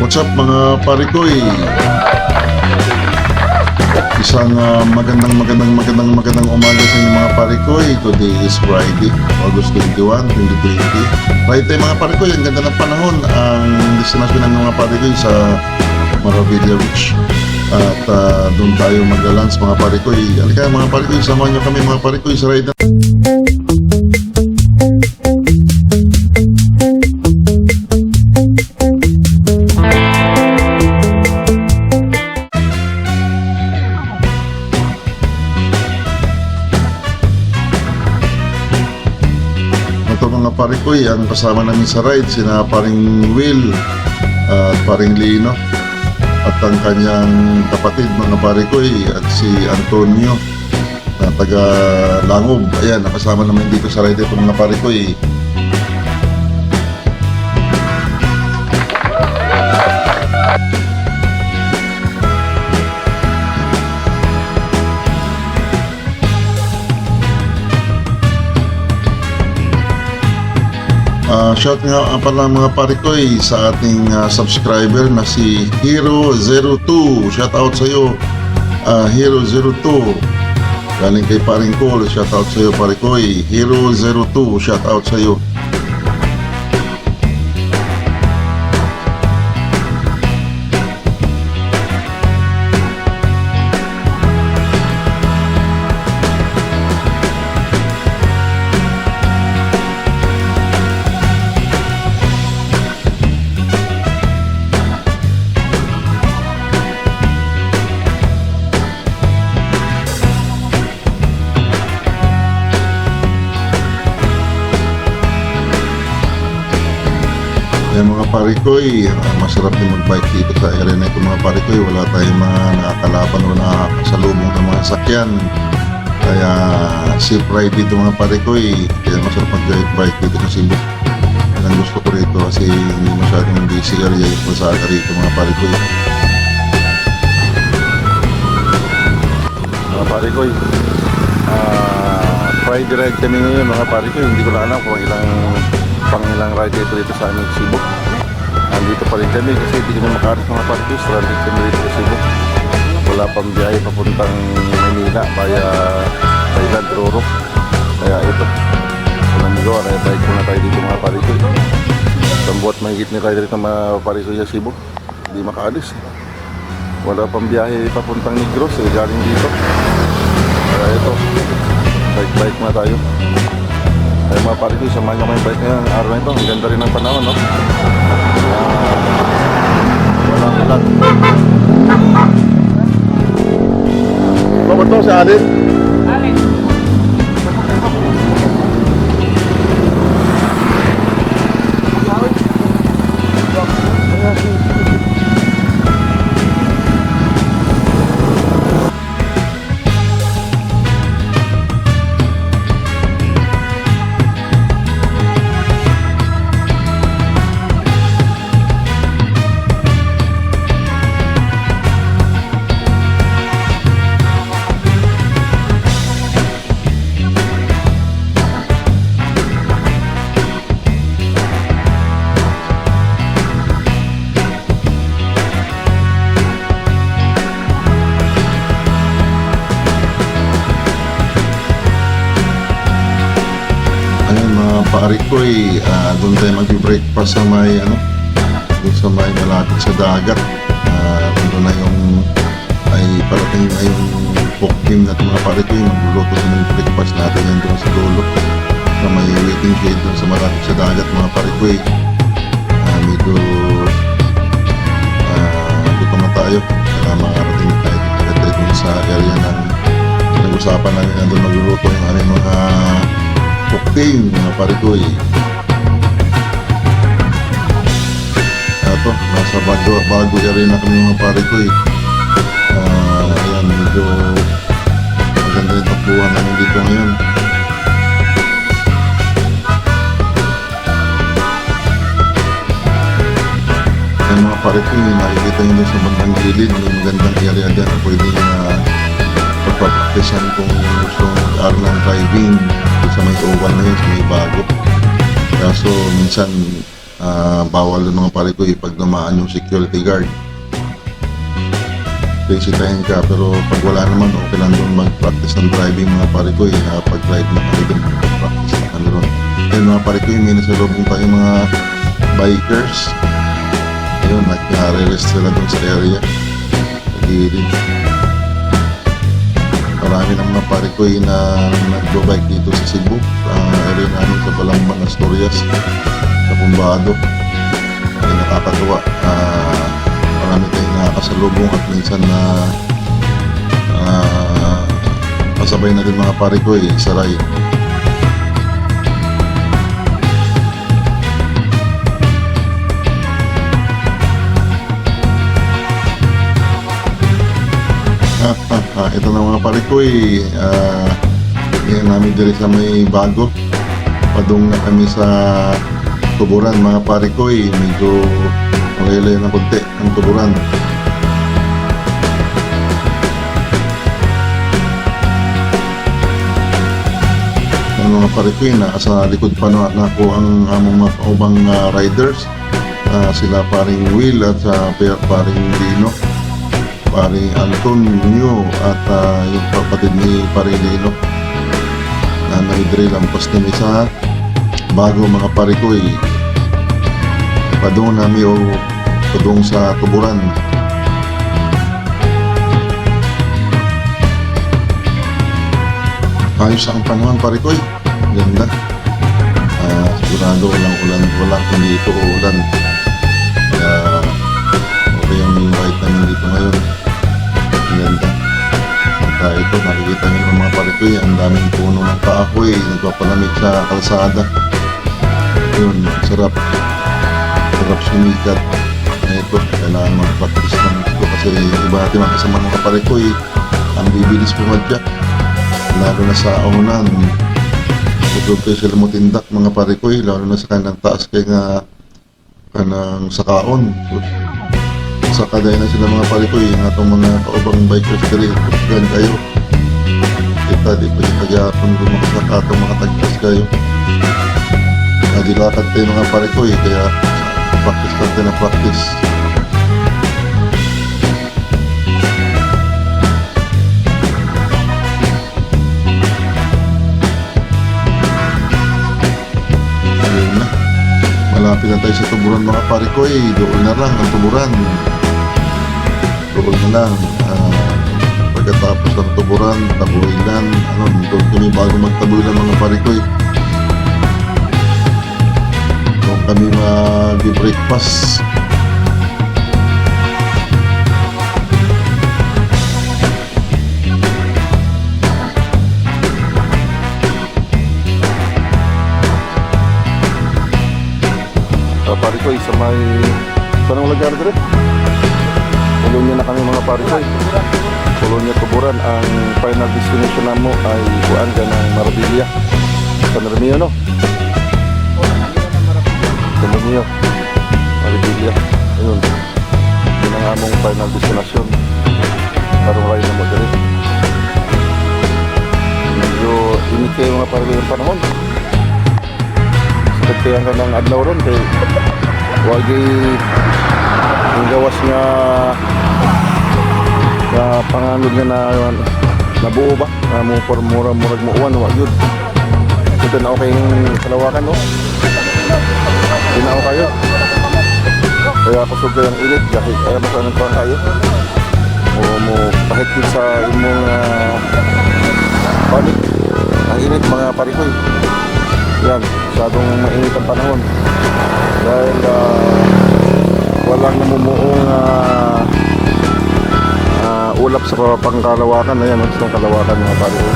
What's up mga parikoy? Isang magandang umaga sa inyo mga parikoy. Today is Friday, August 21, 2020. Right time mga parikoy, ang ganda ng panahon. Ang destination ng mga parikoy sa Maravilla Beach. At doon tayo maglalans mga parikoy. Halika mga parikoy, samahan nyo kami mga parikoy sa ride. Mga parikoy, ang kasama namin sa ride sina paring Will at paring Lino at ang kanyang kapatid mga parikoy at si Antonio na taga Langob. Ayan, nakasama namin dito sa ride ito mga parikoy. Shout nga pala mga parikoy sa ating subscriber na si Hero02. Shout out sa iyo Hero02. Galing kay paring Cole. Shout out sa iyo parikoy. Hero02. Shout out sa iyo. Yan mga parikoy, masarap din magbike dito sa area na ito mga parikoy. Wala tayong mga nakakalaban o nakakasalubong ng mga sakyan. Kaya safe ride dito mga parikoy. Kaya masarap mag-bike dito sa Cebu. Yan ang gusto ko rito kasi hindi masyadong busy area yung pasada rito mga parikoy. Mga parikoy, Friday ride kami ngayon mga parikoy. Hindi ko na alam kung ilang ride dito sa aming Cebu. Nandito pa rin kami kasi hindi kami makarit mga parikoy. Stranded kami dito sa Cebu. Wala pang biyahe papuntang Manila via Thailand, Roro. Kaya ito, walang magawa. Kaya bike muna tayo dito mga parikoy. Sambuat mahigit ni rider dito mga parikoy sa Cebu. Hindi makaalis. Wala pang biyahe papuntang Negros galing dito. Kaya ito, bike muna tayo. Ay mga parikoy, samahan nyo kayong bike ngayong araw na ito. Ang ganda rin ng panahon, no? Walang ilan. Ano ba ito sa alin? Alin. Parikoy, doon tayo mag-breakfast sa may doon sa may malapit sa dagat. Doon na yung ay parating na yung pork team natin mga parikoy. Magluluto sa ng breakfast natin yan doon sa dulo na may waiting shade doon sa malapit sa dagat mga parikoy. Medyo dito na tayo para makarating na tayo dito sa area ng pinag-usapan namin na doon magluluto yung aming mga cooking mga parikoy. Ito, nasa bago area na kami mga parikoy. Ayan, medyo maganda yung takbuhan namin dito ngayon. Ayan mga parikoy, nakikita nyo doon sa bandang gilid. May magandang area dyan na pwede pagpapaktisan kung gusto mag-aaral ng driving sa may O1 na yun, sa may bago. Kaso minsan bawal ng mga pare ko pag dumaan yung security guard. Bisitahin ka, pero pag wala naman, okay lang doon mag-practice ng driving mga pare ko pag-drive na kalitin, mag-practice na kami ron. Ayun mga pare ko, may nasalubong tayong mga bikers. Ayun, nag-rest sila doon sa area. Nagigilin. Marami ng mga pare ko na nag-bike dito sa Cebu, sa area namin sa Balambang, Asturias, sa Pumbado. Ay nakakatuwa. Marami tayong nakakasalubong at minsan na kasabay na din mga pare ko saray. Ito na mga pare ko yan namin diri sa may bago. Padung na kami sa Tuburan mga pare ko medyo malayo na konti ang Tuburan. Ang mga pare ko nasa likod pa na ako ang among mga kaubang riders. Sila paring Will at paring Dino, paring Antonio at yung kapatid ni paring Dino na nag-drill ang pas nami sa bago mga pare ko padung nami o padung sa Tuburan. Ayos ang panahon pare ko ganda. Sigurado walang ulan, walang hindi ito ulan, kaya okay ang ride namin dito ngayon. Ganda. At ito nakikita nyo naman mga pare ko ang daming puno ng kahoy nagpapalamig sa kalsada. Yun, sarap sumikat na ito. Kailangan mag-practice ng ito kasi iba natin mga kasama mga pare ko ang bibilis pumadyak, lalo na sa aunan. Huwag kayo sila mo tindak mga pare ko lalo na sa kanang taas kaya nga kanang sakaon. Sakaday na sila mga pare ko yung atong mga kaubang bikers kari gan kayo kita di pa yung tagyapon kung makasaka atong mga tagpas kayo. Dilakad tayo mga pare ko kaya practice lang tayo na practice. Ayun na, malapit na tayo sa Tuburan mga pare ko doon na lang ang Tuburan. Doon na lang pagkatapos ng Tuburan, Tabuilan, doon kami bago magtabuilan mga pare ko kami mag-breakfast. Pare ko sa may sanang lugar dire. Pulunya na kami mga pare ko. Pulunya Tuburan ang final destination namo ay kuan ng Marbella. San Remio no? Tumunyo, Marbella. Ayun. Yun ang among final destination. Karong ride na mo dali. Medyo init kayo mga pare ng panahon. Sakit kaya ka ng adlaw ron kay wagi ang gawas nga panganod nga nabuo ba? Murag mo uwan, wag yun. Ito na okay yung kalawakan no? Ginao kayo. Kaya kusog kayo ang init. Kaya basta nagpang kayo. O mo pahit sa imong panik. Ang init mga parikoy. Yan. Masyadong mainit ang panahon. Dahil walang namumuong ulap sa pangkalawakan. Ayan. Sa kalawakan mga parikoy.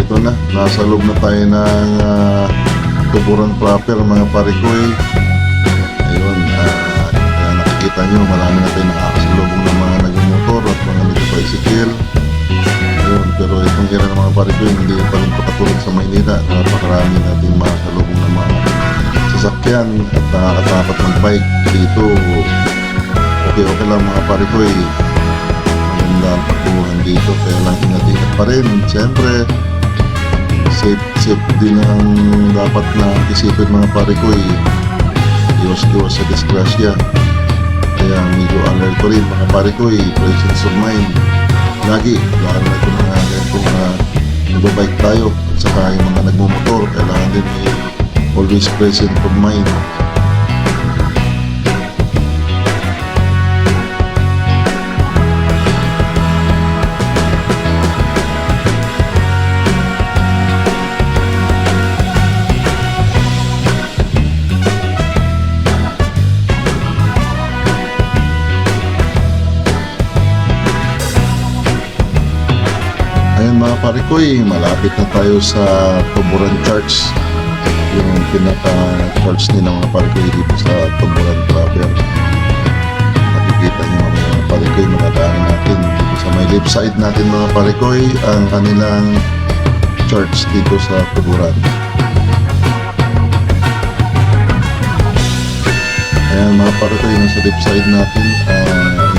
Ito na, nasa loob na tayo ng Tuburan proper mga pare ko ayun, kaya nakikita nyo marami na tayo nakakasalubong ng mga nagmumotor at mga nagbicycle. Ayun, pero itong era ng mga pare ko hindi pa rin katulad sa Maynila. Napakarami natin makasalubong ng mga sasakyan at nakakatakot ng bike dito. okay lang mga pare ko eh. Maganda ang pagbuhan dito, kaya lang ingat-ingat pa rin. Siyempre, safe din ang dapat na isipin mga pare ko eh. Iwas-iwas sa disgrasya. Kaya medyo alert ko rin mga pare ko eh. Presence of mind. Lagi, lalo na ito mga ganitong nagbabike tayo. At saka yung mga nagmumotor, kailangan din may always present of mind. Ayan mga pare ko malapit na tayo sa Tuburan Church, yung pinaka-church nila mga pare ko dito sa Tuburan proper. Nakikita niyo mga pare ko madadaanan natin dito sa may left side natin mga pare ko ang kanilang church dito sa Tuburan. Ayan mga pare ko nasa left side natin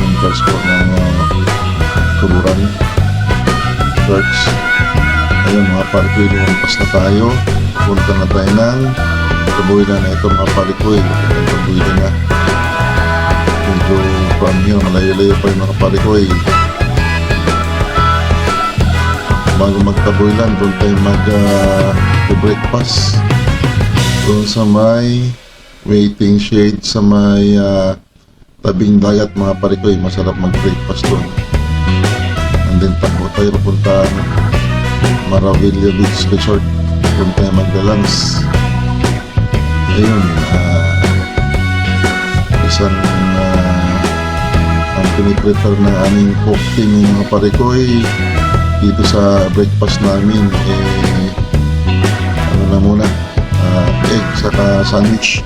yung church po ng Tuburan Church. Ayun mga pare ko, lumampas na tayo. Punta na tayo ng Tabuilan na ito mga pare ko. Tabuilan na. Medyo from here, malayo-layo pa yung mga pare ko bago magtabuilan, doon tayo mag-breakfast. Doon sa may waiting shade sa may tabing dagat mga pare ko. Masarap mag-breakfast doon. And then takbo tayo papunta Maravilla Beach Resort. Doon tayo maglalans. Ayun, isang ang piniprepare ng aming cook team yung mga pare ko dito sa breakfast namin ano na muna, egg saka sandwich.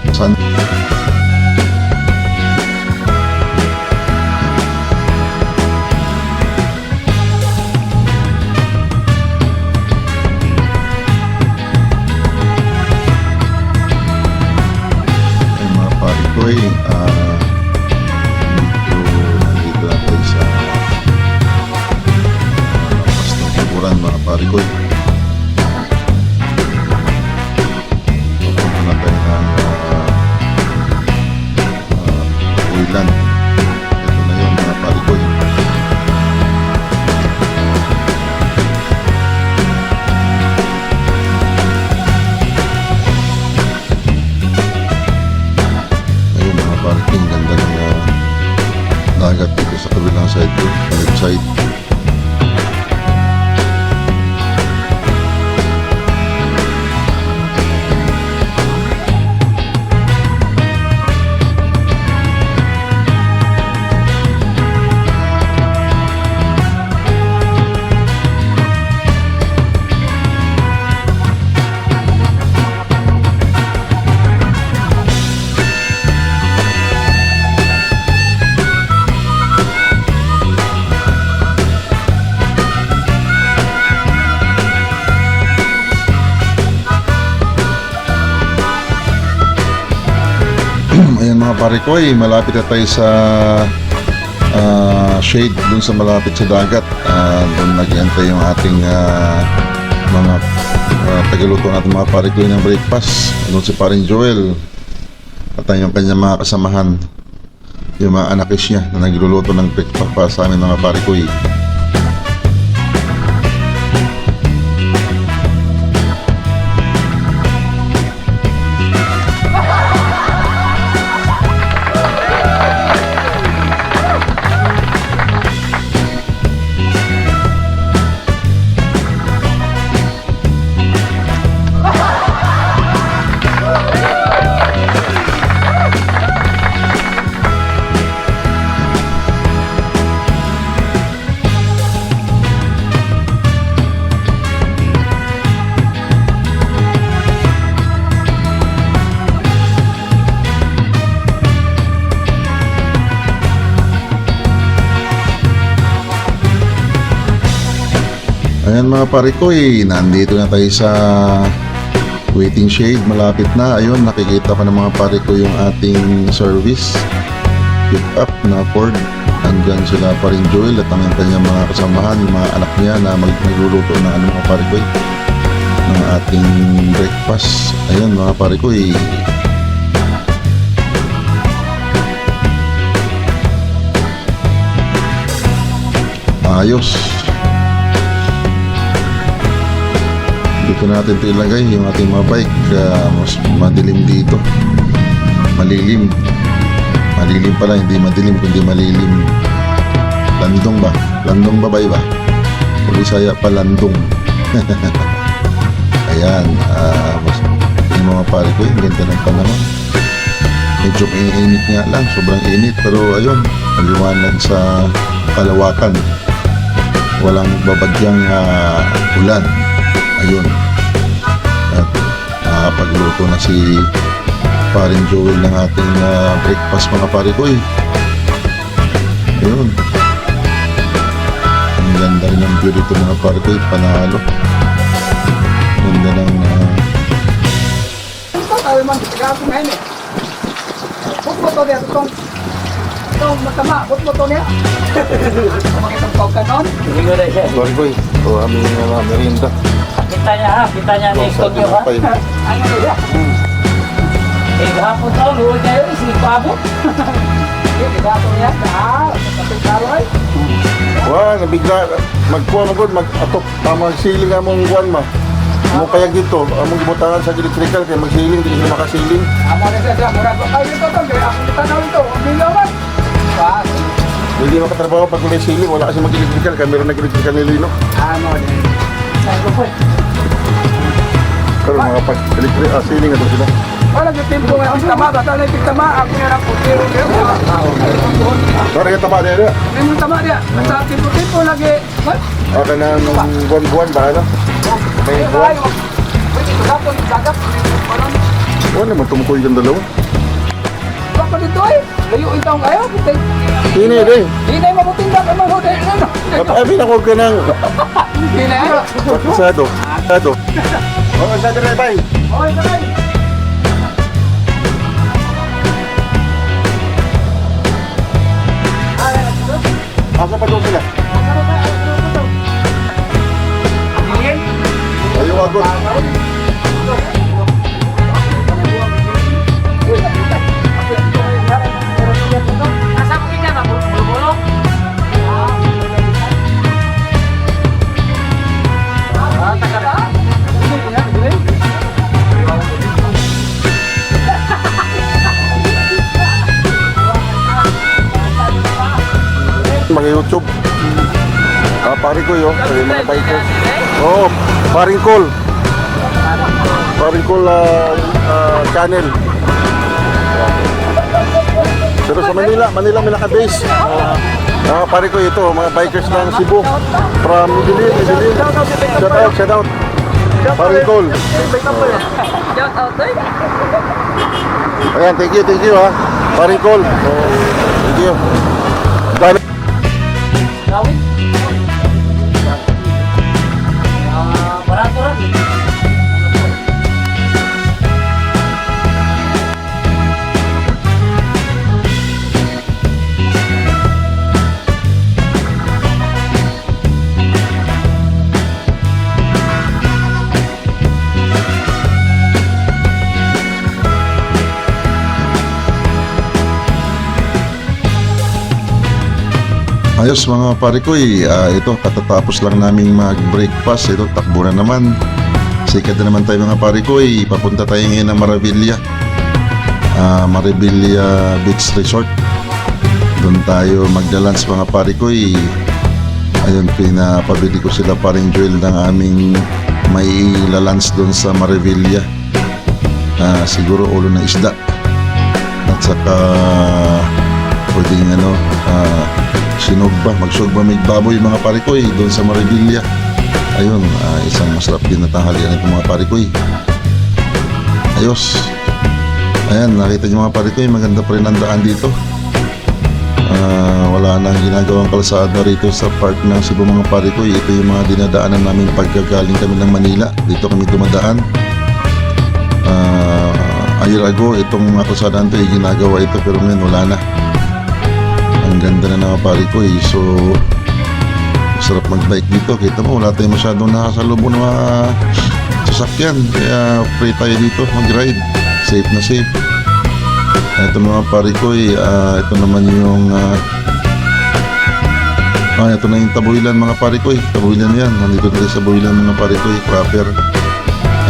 Nandito na tayo sa lapas ng Tuburan mga pare ko. Papunta na tayo ng Tabuilan. Ito na yun mga pare ko. Parking ganda ng dagat dito sa kabilang side ko, sa left side. Ayan mga pare ko malapit na tayo sa shade dun sa malapit sa dagat. Doon nag-iantay yung ating mga tagaluto natin mga pare ko ng breakfast. Doon si paring Joel at yung kanyang mga kasamahan, yung mga anakis niya na nagluluto ng breakfast para sa amin mga pare ko. Ayan mga pare ko nandito na tayo sa waiting shade, malapit na. Ayun, nakikita pa ng mga pare ko yung ating service. pick-up na Ford. Andyan sila pa rin Joel at ang kanyang mga kasamahan, yung mga anak niya na nagluluto ng mga parikoy ng ating breakfast. Ayun mga parikoy, ayos. Dito natin ito ilagay yung ating mga bike. Mas madilim dito, malilim pala, hindi madilim kundi malilim. Landong ba? Landong babay ba? Bisaya pa, landong. Ayan, yung mga pare ko, yung ganda ng panahon. Medyo init nga lang, sobrang init, pero ayun, maliwanag sa kalawakan. Walang babagyang ulan. Ayun. At pagluto na si paring Joel ng ating breakfast mga pare ko. Ayun. Ang ganda rin ng view dito mga pare ko. Panalo. Ganda ng Bot mo to niya. Makitang pau ka nun. Hindi ko na siya. pare ko. Ito aming merienda. Kita niya ha, kita niya na Sa studio ha. tinapay. Ano niya? Eh, hapon tao, luwag kayo, si Pabo. Hindi ba ito niya? Kapit karoy. Wah, nabigla. Magkuha mo good, mag-atop. Magsiling among buwan ma. Mo kaya dito, among gibutangan sa electrical kaya magsiling, hindi na makasiling. Amo na siya. Murag ko kayo dito to. Kaya ako kita na ito. Ang milyawan. Pa. Hindi makatrabaho pag kulay siling, wala kasi mag-electrical, kaya meron nag-electrical ni Lino. Ano din. Saan ko po? Pero mga pag-electrical, siling ito sila. Wala yung tempo nga. Ang tama. Bata na yung tama. Ako nga na po. Pero yung taba niya niya. May mong tama niya. Sa tempo lagi. What? Okay na nung buwan-buwan ba, ano? May buwan. Pwede ito hapon. Sagap. Parang. Buwan naman tumukoy yung dalawa. Baka dito eh. Layuin taong kayo. Sini din. Hindi na yung mabutindak. Ano ho? Abi na ko ka ng Hindi na yan. pasado. Pasado. Oh, sa dire bay. Okay, sabay. Asa pa doon sila? Ayo agad. Mga YouTube. Pare ko yun, mga bikers. Oh, paring call. Paring call channel. Pero sa Manila may naka-base. Pare ko ito, mga bikers ng Cebu. From Midilin. Shout out. Paring call. Shout out, eh. Ayan, thank you ha. Paring call. Thank you. Dami. Gawin? Barato rin. Ayos mga pare ko, ito katatapos lang naming mag-breakfast. Ito takbo na naman. Sikat na naman tayo mga pare ko, papunta tayo ngayon ng Maravilla Beach Resort. Doon tayo magda-lunch mga pare ko. Ayun, pinapabili ko sila paring Joel ng aming may lalunch doon sa Maravilla. Siguro ulo ng isda. At saka pwedeng magsugba may baboy mga pare ko doon sa Maravilla. Ayun, isang masarap din na tanghalian ito mga pare ko. Ayos. Ayan, nakita niyo mga pare ko, maganda pa rin ang daan dito. Wala nang ginagawang kalsada rito sa park ng Cebu mga pare ko. Ito yung mga dinadaanan namin pagkagaling kami ng Manila. Dito kami dumadaan. A year ago, itong mga kalsadaan ito ginagawa ito, pero ngayon wala na. Ang ganda na mga pare ko eh. So, sarap mag-bike dito. Kita mo, wala tayong masyadong nakasalubong na mga sasakyan. Kaya free tayo dito mag-ride. Safe na safe. Ito mga pare ko eh. Ito naman yung ito na yung Tabuilan mga pare ko eh. Tabuilan yan. Nandito tayo sa Tabuilan mga pare ko eh. Proper.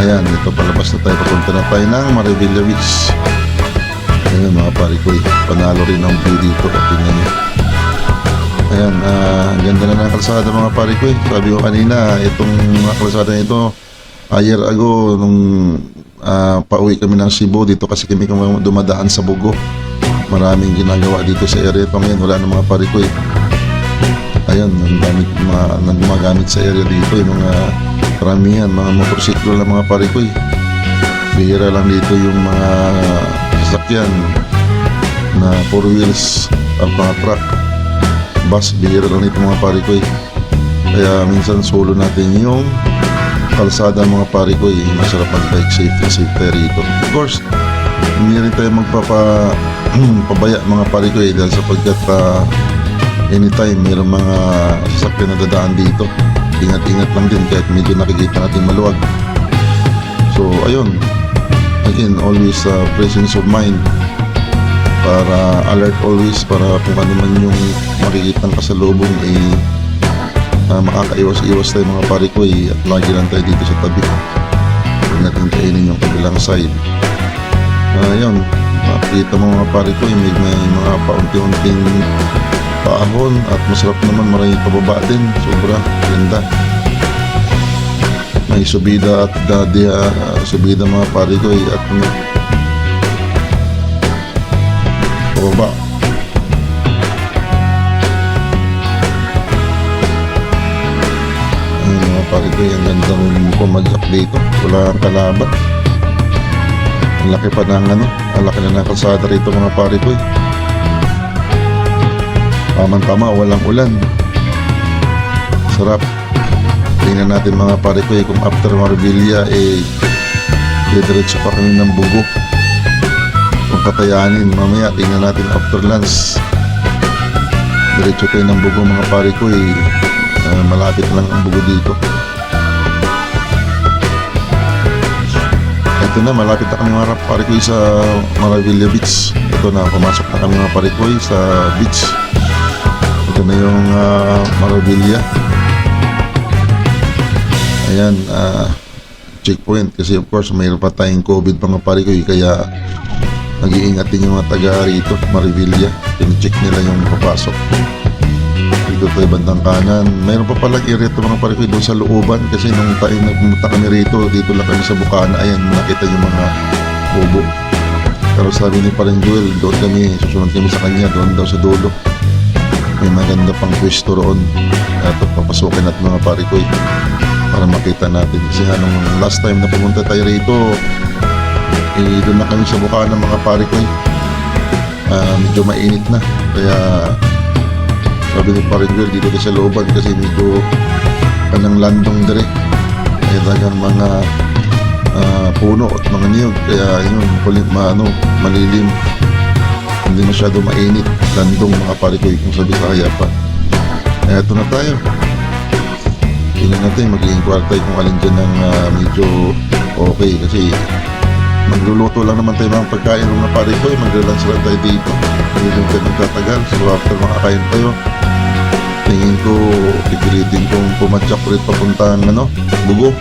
Ayan, ito palabas na tayo. Papunta na tayo ng Marivilla Beach. Ayan mga pare ko eh. Panalo rin ang view dito. Tingnan nyo. Ayan, ang ganda na ng kalsada mga pare ko eh. Sabi ko kanina, itong kalsada na ito, a year ago, nung pauwi kami ng Cebu, dito kasi kami dumadaan sa Bugo. Maraming ginagawa dito sa area. Ngayon, wala na mga pare ko eh. Ayan, nang gumagamit sa area dito yung mga karamihan, mga motorsiklo lang mga pare ko eh. Bihira lang dito yung mga sasakyan na 4 wheels at mga truck. Bus, bihira lang dito mga pare ko eh. Kaya minsan solo natin yung kalsada mga pare ko eh. Masarap mag-bike, safe tayo rito. Of course, hindi rin tayo pabaya mga pare ko eh. Dahil sapagkat anytime mayroong mga sasakyan na dadaan dito. Ingat-ingat lang din kahit medyo nakikita natin maluwag. So ayun, again, always presence of mind para alert always, para kung ano man yung makikita ng kasalubong makakaiwas-iwas tayo mga pare ko eh, at lagi lang tayo dito sa tabi. Huwag natin kainin yung kabilang side. Ayun, makikita mo mga pare ko may mga paunti-unting paahon at masarap naman, maraming pababa din. Sobra ganda. May subida at subida mga pare ko at pababa. Ayun mga pare ko, ang ganda rin pumadyak dito. Wala ang kalaban. Ang laki pa ng ang laki na ng kalsada rito mga pare ko Tama, walang ulan. Sarap. Tingnan natin mga pare ko kung after Marivilla diretso pa kami ng Bugo. Kung katayanin, mamaya tingnan natin after lunch. Diretso tayo ng Bugo mga pare ko malapit lang ang Bugo dito. Ito na, malapit na kami mga pare ko sa Marivilla Beach. Ito na, pumasok na kami mga pare ko sa beach. Ito na yung Marivilla. Ayan, checkpoint kasi of course mayroon pa tayong COVID mga pare ko kaya nag-iingat din yung mga taga rito, Marivilla. Pinicheck nila yung papasok. Dito tayo bandang kanan. Mayroon pa palang area ito mga pare ko doon sa looban kasi nung tayo nagpumunta kami rito, dito lang kami sa Bukana. Ayan, nakita yung mga kubo. Pero sabi ni Parang Joel, doon kami, susunod kami sa kanya, doon daw sa dulo. May maganda pang pwesto roon. Ito, papasukin natin mga pare ko para makita natin. Kasi nung last time na pumunta tayo rito, doon na kami sa Bukana mga pare ko medyo mainit na. Kaya sabi ni Parang Joel, dito kayo sa looban kasi medyo kanang landong dire. Kaya dagang mga puno at mga niyog. Kaya yun, malilim. Hindi masyado mainit. Landong mga pare ko kung sabi sa kaya pa. Eto na tayo. Tingnan natin, mag-i-inquire tayo kung alin dyan ng medyo okay. Kasi magluluto lang naman tayo ng pagkain ng mga pare ko maglalunch lang tayo dito. Hindi lang tayo magtatagal. So after makakain tayo, tingin ko pipilitin kong pumatyak ulit papuntang Bugo.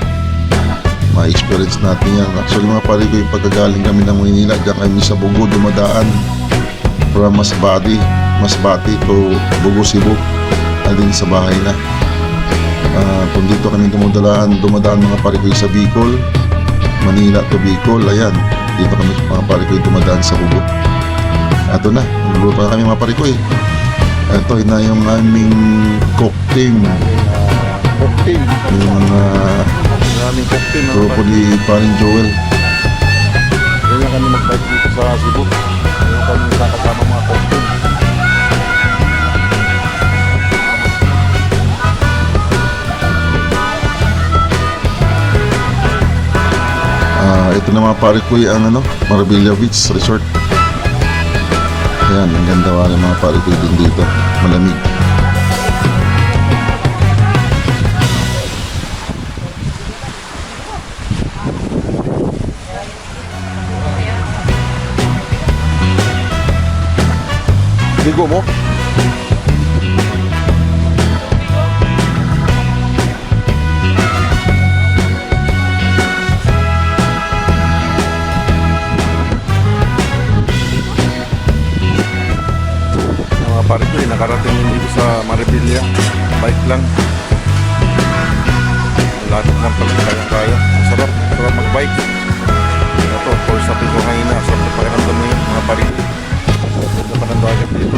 Ma-experience natin yan. Actually mga pare ko pagkagaling kami ng Maynila, dyan kami sa Bugo dumadaan from Masbate to Bugo, Cebu. Alin sa bahay na. Kung dito kami dumadaan mga pare ko sa Bicol, Manila to Bicol, ayan, dito kami mga pare ko dumadaan sa Bugo. Ito na, naluluto na kami mga pare ko Ito na yung aming cook team. Yung Maraming cocktail mga Grupo pare. ni Paring Joel. Yan lang kami mag-bike dito sa Cebu. Yan kami kasama mga cocktail. Ito na mga pare ko ang Marivilla Beach Resort. Ayan, ang ganda wala mga pare ko din dito. Malamig. Ligo mo? Mga pare ko, nakarating din dito sa Maribilla. Bike lang. Lahat ng pala kaya-kaya. Ang sarap, sarap mag-bike. Ito, first stop ko kanina. Sarap na pakiramdam mo yun, mga pare ko. Ganda pa ng dagat dito.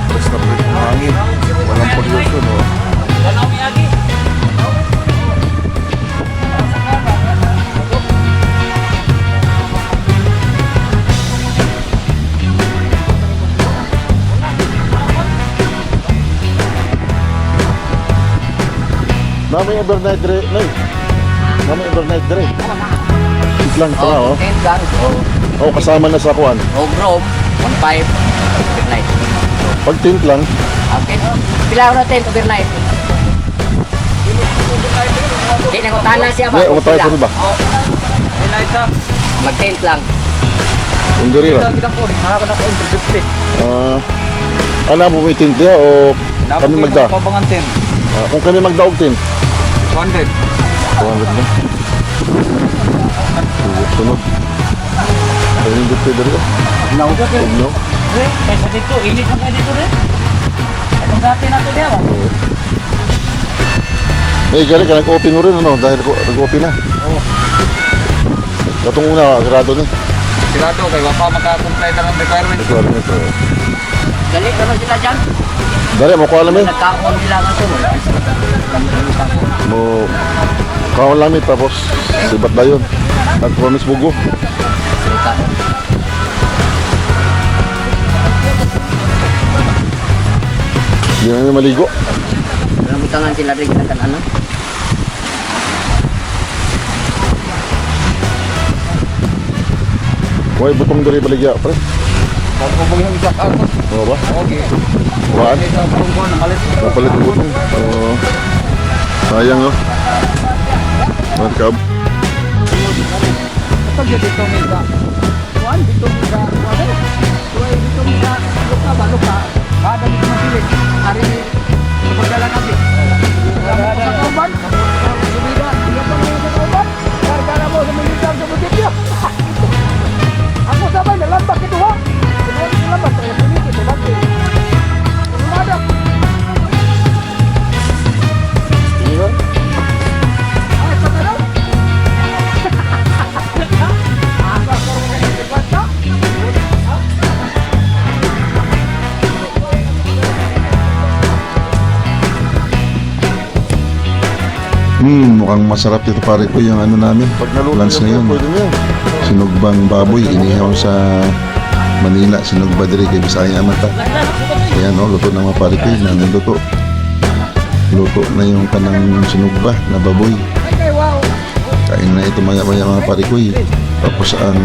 Fresh na fresh ng hangin. Walang pollution, oh. Ganaw mi agi. Mamay overnight dire, nay. Mamay overnight dire. Tit lang pa, oh. Tent gang. Oh, kasama na sa kuan. Group 15 overnight. Pag tent lang, Okay. Pila na tent overnight. Di na ko tanan siya ba? may utay pa ba? Mag-tent lang. Undiri ra. Ana mo may tent dia o kami magda? Pabangan tin. Kung kami magdaog tent. 100. 200 na. Sunod. Ayun dito dito. Nauga ka. No. Kaysa dito, init na kayo dito rin. Anong dati na ito diya ba? Eh, gari ka nag-open mo rin ano dahil nag-open na. Oo. Katong una, grado ni. Sigurado kay wa pa maka-comply ng requirement. Ito rin ito. Dali naman sila dyan. Dari mo ko alam eh. Nagkaon nila nga ito. Mo kawan lamit tapos sibat dayon. At promise bugo. Di na namin maligo. Namutangan sila rin sa ano. Huwag butong dari baligya, pre. Pagpupong yung isa ako. Oo ba? Okay. Waan? Sa pungko na malit. Napalit yung butong. Oo. Sayang no. Magkab. Kapag yun dito may isa. Juan, dito may isa. Juan, dito may isa. Luka ba? Luka. Kada dito masilit. Hari, kapagdala natin. Sa kauban. Sumida. Iya pa mga sa kauban. Kargara mo sa militar sa budget niya. Ako sabay, nalambak ito ha. Kaya nalambak. Kaya pinigit. Nalambak. Nalambak. Yun. Ay, sa tanong. Mukhang masarap dito pare ko yung ano namin. Lunch ngayon. Sinugbang baboy, inihaw sa Manila. Sinugba diri kay Bisaya Amata. Ayan no, luto na mga pare ko yun. Luto. Luto na yung kanang sinugba na baboy. Ay, wow. Kain na ito maya-maya mga pare ko yun. Tapos ang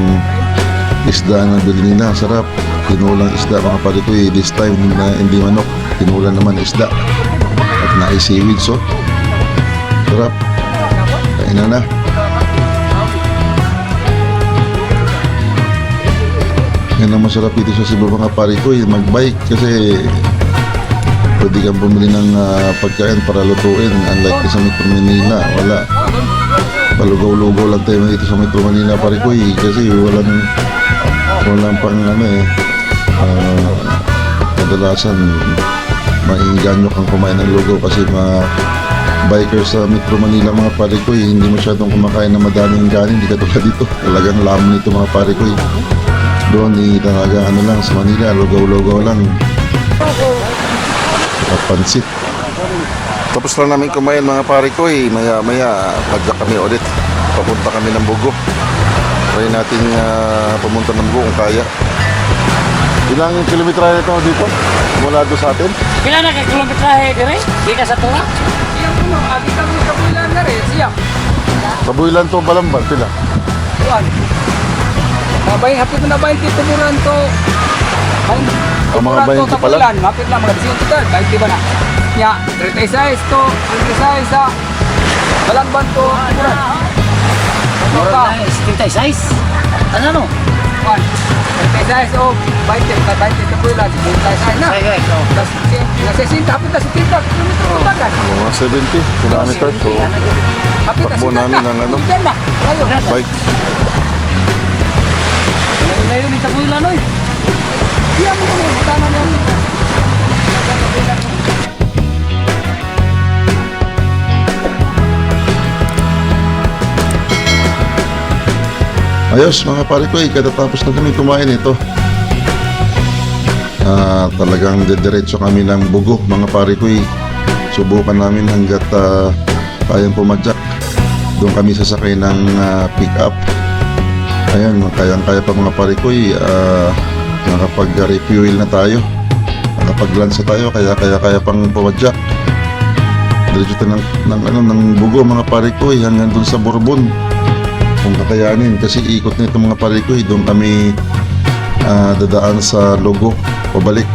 isda na bili nila, sarap. Tinulang isda mga pare ko yun. This time na hindi manok, tinulang naman isda. At na-seaweed so. Sarap. Kain na. Yan ang masarap dito sa Cebu mga pare ko, mag-bike kasi pwede kang bumili ng pagkain para lutuin. Unlike sa Metro Manila, wala. Palugaw-lugaw lang tayo dito sa Metro Manila pare ko kasi walang pang kadalasan maiinganyo kang kumain ng lugaw kasi bikers sa Metro Manila mga pare ko hindi masyadong kumakain ng madaming kanin, hindi katulad dito. Talagang laman nito mga pare ko doon talaga ano lang sa Manila, lugaw-lugaw lang. Pansit. Tapos lang namin kumain mga pare ko maya-maya padyak kami ulit. Papunta kami ng Bugo. Try natin pumunta ng Bugo kung kaya. Ilang kilometer na ito dito? Mula doon sa atin? Pila na kay kilometrahe dire? Di ka sa tunga? Siyang kuno, agi kami sa bulan na rin. Siyang. Kabuilan to Balamban, pila? Juan. Nabay, hapit na 20 tumuran to. Mga 20 pala? Tapulan, hapit na mga 20 ba na? Nya, 36 to, 36 sa Balangban to, tumuran. Mura na, 36. Ano no? 36 o 20 tapulan, 36 na. Ay, no. Tapos, nasa 60, hapit na 70 kilometro pa tagal. Mga 70 kilometers. So, Hapit na takbo 60 namin ng ano? Diyan na, layo. bike. Layo ni Tabulan, oy. Diyan mo kami, tama niya. Ayos mga pare ko, katatapos na kami kumain ito. Talagang dediretso kami ng Bugo mga pare ko. Subukan namin hanggat kayang pumadyak. Doon kami sasakay ng pick up. Ayan, kayang-kaya pa mga pare ko. Nakapag-refuel na tayo. Nakapag-lunch na tayo, kaya pang pumadyak. Diretso tayo ng Bugo mga pare ko hanggang doon sa Bourbon. Kung kakayanin kasi ikot nito mga pare ko doon kami dadaan sa Logo pabalik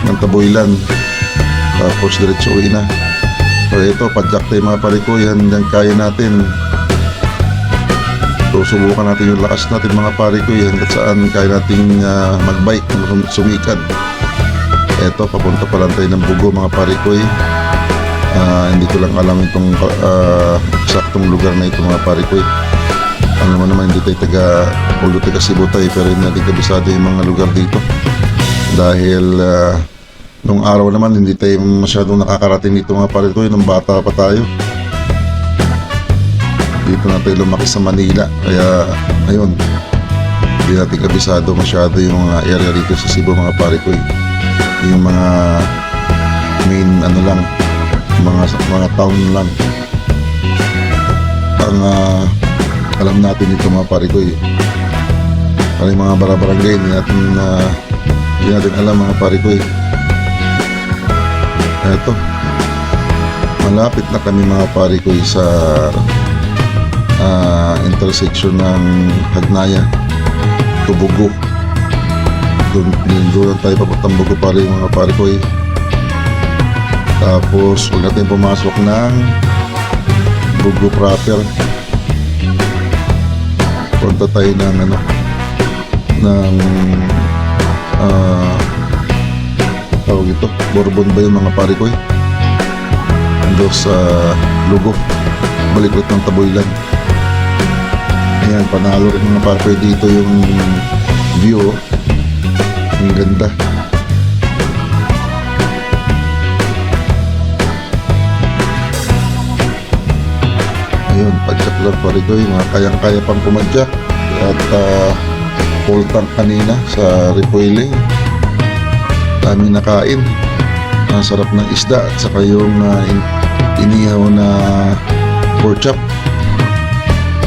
ng Taboylan tapos diretso uwi na. So ito padyak tayo mga pare ko hanggang kaya natin. So subukan natin yung lakas natin mga pare ko hanggang saan kaya nating magbike sumikad. Ito papunta pa lang tayo ng Bugo mga pare ko. Hindi ko lang alam itong eksaktong lugar na ito mga pare ko. Alam mo naman hindi tayo taga Cebu tayo pero hindi natin kabisado yung mga lugar dito dahil nung araw naman hindi tayo masyadong nakakarating dito mga pare ko nung bata pa tayo. Dito na tayo lumaki sa Manila kaya ayun hindi natin kabisado masyado yung mga area dito sa Cebu mga pare ko. Yung mga main ano lang mga town lang ang alam natin ito mga pare ko Para yung mga barabarangay hindi natin alam mga pare ko Eto malapit na kami mga pare ko sa intersection ng Hagnaya to Bugo. Doon tayo papuntang Bugo pare mga pare ko Tapos huwag natin pumasok ng Bugo proper. Punta tayo ng tawag ito Bourbon ba yung mga pare ko ando sa Lugo balik ulit ng Taboylan. Ayan panalo rin mga pare ko dito yung view ang ganda. Ayun, padyak lang pare ko mga kayang-kaya pang pumadyak at full tank kanina sa refueling. Dami nakain. Ang sarap ng isda at saka yung inihaw na pork chop.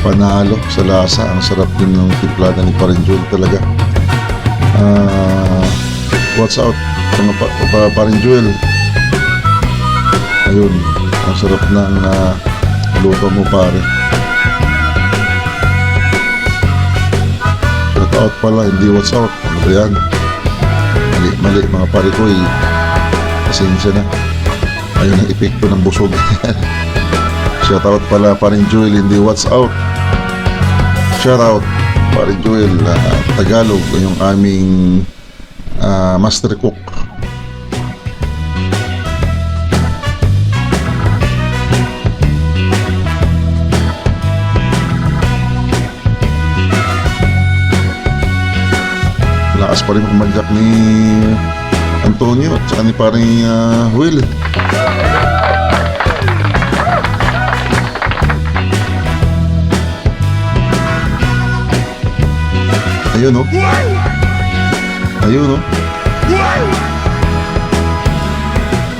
Panalo sa lasa. Ang sarap din ng timplada ni Parinjul talaga. What's out mga Parinjul. Ayun, ang sarap ng luto mo pare. Shout out pala, hindi what's out. Ano ba yan? Mali mga pare ko pasensya na. Ayun ang epekto ng busog. Shout out pala paring Joel, hindi what's out. Shout out paring Joel, Tagalog yung aming master cook. Lakas pa rin kumadyak ni Antonio at saka ni paring Will. Ayun o. Ayun o.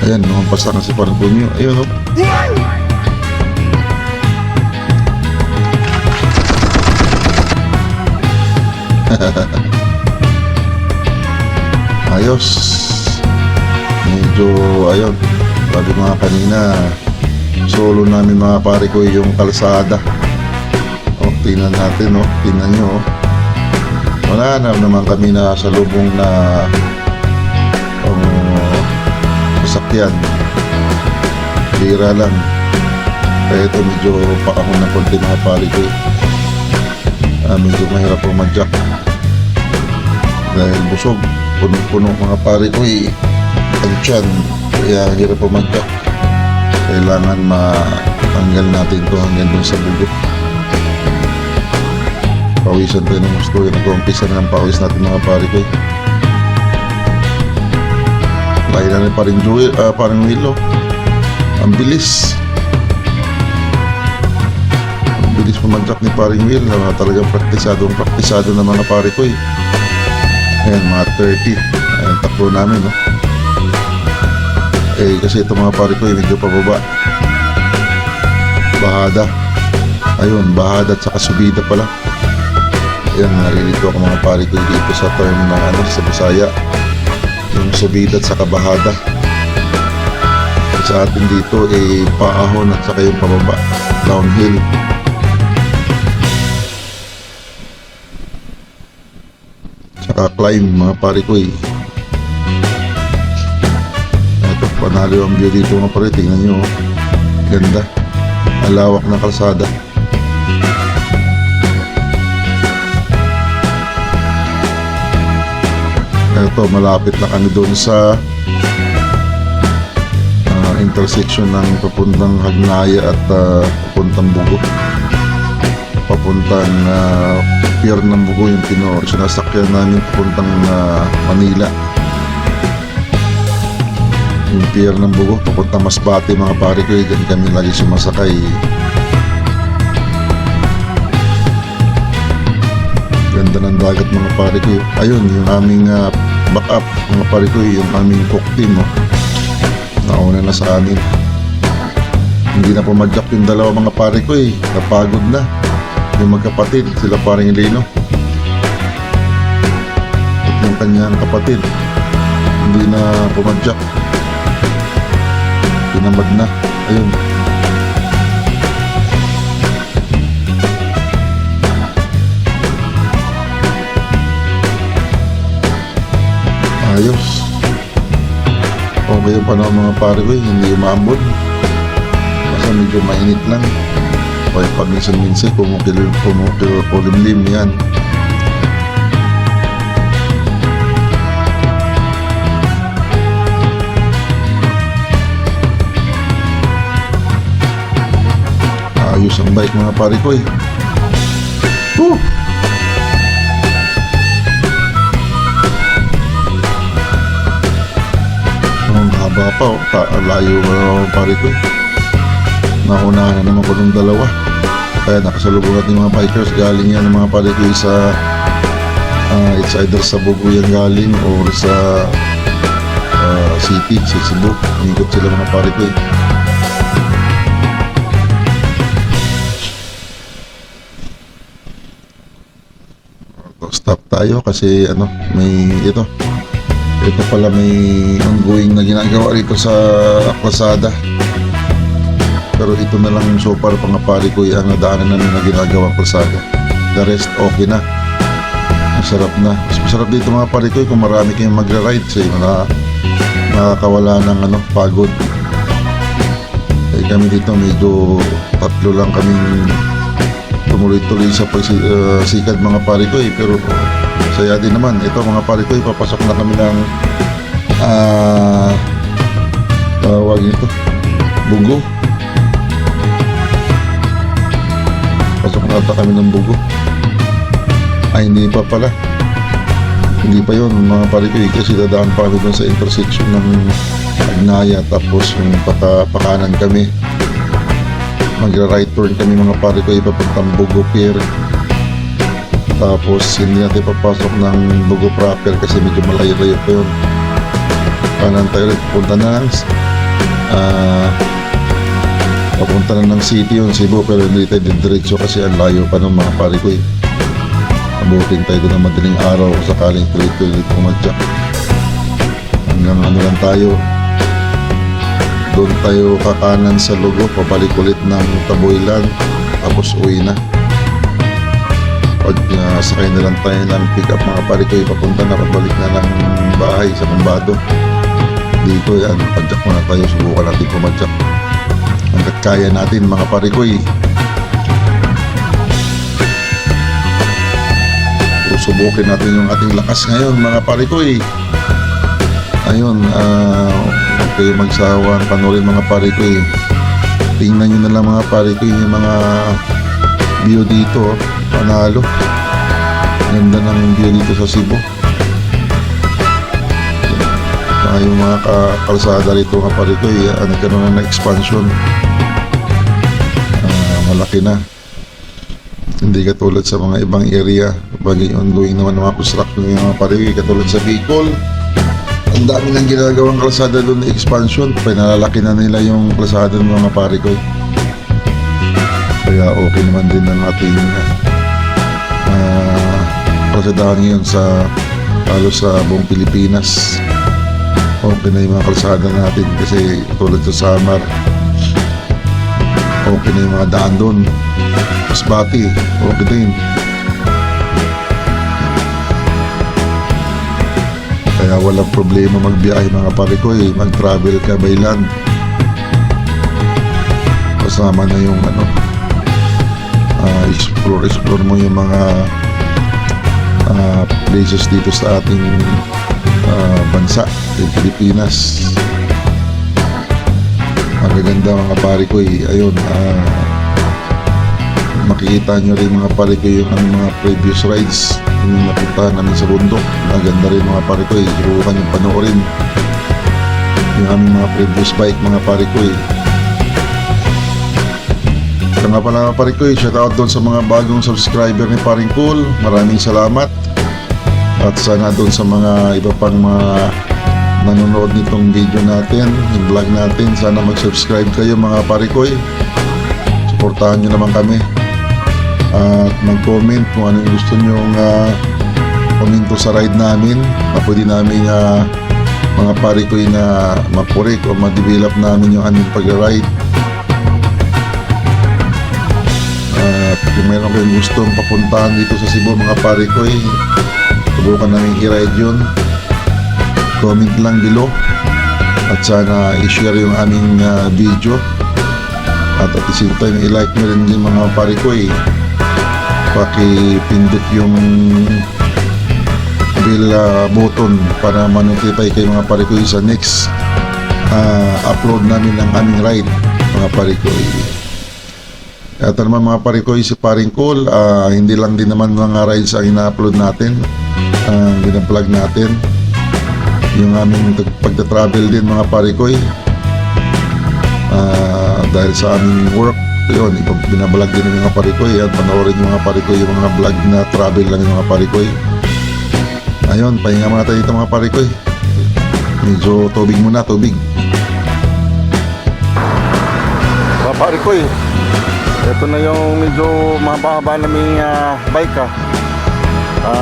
Ayan, lumampas na si parang Antonio. Ayun o. Ayos. Medyo ayun. Sabi mga kanina solo namin mga pare ko yung kalsada. O tingnan natin o. Tingnan nyo o. wala na naman kami na sa lubong na sasakyan. Bira lang. Kaya ito medyo paahon ng konti mga pare ko. Medyo mahirap pumadyak dahil busog, punong-puno mga pare ko ang tiyan, kaya hirap pumadyak. Kailangan matanggal natin to hanggang dun sa bugo. Pawisan tayo ng gusto, nag-umpisa na ng pawis natin mga pare ko. Lahi na rin parang Willow. Ang bilis. Ang bilis pumadyak ni paring Will. Talagang praktisado ng mga pare ko. Ayan, mga 30. Ayan, takbo namin, no? Kasi ito mga pare ko, medyo pababa. Bahada. Ayun, bahada at saka subida pala. Ayan, narilito ako mga pare ko dito sa term ng sa Bisaya. Yung subida at saka bahada. Sa atin dito paahon at saka yung pababa, downhill. Saka climb mga pare ko. Ito, panalo ang view dito mga pare, tingnan nyo, ganda, malawak na kalsada. Ito, malapit na kami doon sa intersection ng papuntang Hagnaya at papuntang Bugo. Papuntang pier ng Bugo yung sinasakyan namin papuntang Manila. Yung pier ng Bugo, papuntang Masbate mga pare ko, dyan kami lagi sumasakay. Ganda ng dagat mga pare ko. Ayun, yung aming backup mga pare ko, yung aming cook team, no? Nauna na sa amin. Hindi na pumadyak yung dalawa mga pare ko. Napagod na yung magkapatid, sila paring Lino at yung kanyang kapatid. Hindi na pumadyak, tinamad na. Ayun, ayos. Okay yung panahon mga pare ko, hindi umambon. Basta medyo mainit lang. Okay, pag minsan-minsan kumukulimlim yan. Ayos ang bike mga pare ko. Woo! Haba pa, layo pare ko. Naunahan na naman ko ng dalawa. Kaya nakasalubong natin yung mga bikers. Galing yan ng mga pare ko sa it's either sa Bugo yan galing or sa city, sa Cebu. Ingkot sila mga pare ko. Stop tayo kasi ito pala may ongoing na ginagawa rito sa kalsada. Pero ito na lang so far mga pare ko ang nadaanan namin na ginagawa kalsada. The rest okay na. Masarap na. Mas masarap dito mga pare ko kung marami kayong magra-ride kasi makakawala ng pagod. Kami dito medyo tatlo lang kaming tumuloy-tuloy sa pagsikad mga pare ko pero saya din naman. Ito mga pare ko, papasok na kami ng tawag nito, Bugo. Pasok na ata kami ng Bugo. Ay, hindi pa pala. Hindi pa yun mga pare ko, kasi dadaan pa kami dun sa intersection ng Hagnaya, tapos yung pakanan kami. Magra-right turn kami mga pare ko, ipapuntang Bugo Pier. Tapos hindi natin papasok ng Bugo proper kasi medyo malayo-layo pa yun. Kanan tayo rin, papunta na ng city yun, Cebu, pero hindi tayo diretso kasi ang layo pa ng mga pare ko. Abutin tayo doon ng madaling araw kung sakaling tuloy-tuloy pumadyak. Hanggang lang tayo. Doon tayo kakanan sa Lugo, pabalik ulit ng Taboylan, tapos uwi na. pag sakay na lang tayo ng pick up mga pare ko, papunta na pabalik na ng bahay sa Kumbado. Dito yan, padyak muna tayo, subukan natin pumadyak hanggat kaya natin mga pare ko. Subukin natin yung ating lakas ngayon mga pare ko. Ayun, huwag kayo magsawang panoorin mga pare ko. Tingnan nyo na lang mga pare ko yung mga view dito, panalo. Ganda ng view dito sa Cebu. Yung mga kalsada rito mga pare ko, nagkaroon na expansion. Malaki na. Hindi katulad sa mga ibang area. Bagay ongoing naman ng mga construction ng mga pare ko, katulad sa Bicol. Ang dami nang ginagawang kalsada doon na expansion. Pinalalaki na nila yung kalsada ng mga pare ko. Kaya okay naman din ang ating kalsadahan ngayon sa halos sa buong Pilipinas. Okay na yung mga kalsada natin kasi tulad sa Samar, okay na yung mga daan doon. Masbati, okay din. Kaya walang problema magbiyahe mga pare ko, mag-travel ka by land. Kasama na yung explore mo yung mga places dito sa ating bansa, sa Pilipinas. Magaganda mga pare ko. Ayun, makikita nyo rin mga pare ko yung mga previous rides yung napuntahan namin sa bundok. Maganda rin mga pare ko. Subukan yung panoorin yung aming mga previous bike mga pare ko. Ito nga pala mga pare ko, shout out doon sa mga bagong subscriber ni Paring Cool. Maraming salamat. At sana doon sa mga iba pang mga nanonood nitong video natin, yung vlog natin, sana mag-subscribe kayo mga pare ko. Suportahan nyo naman kami. At mag-comment kung ano yung gusto nyong komento sa ride namin, na pwede namin mga pare ko na mapurik o ma-develop namin yung aming pag-ride. At kung meron kayong gustong papuntahan dito sa Cebu mga pare ko, subukan namin i-ride yun. Comment lang below at sana i-share yung aming video at the same time i-like nyo rin din mga pare ko. Pakipindot yung bell button para ma-notify kayo mga pare ko sa next upload namin ng aming ride mga pare ko. At naman mga pare ko, si Paring Cool, hindi lang din naman mga rides ang ina-upload natin, binablog natin yung aming pagta-travel din mga pare ko. Dahil sa aming work yun, binablog din ng mga pare ko. At panoorin yung mga pare ko yung mga vlog na travel lang yung mga pare ko. Ayun, pahinga muna tayo dito mga pare ko. Medyo tubig muna, tubig mga pare ko. Ito na yung medyo mahaba naming bike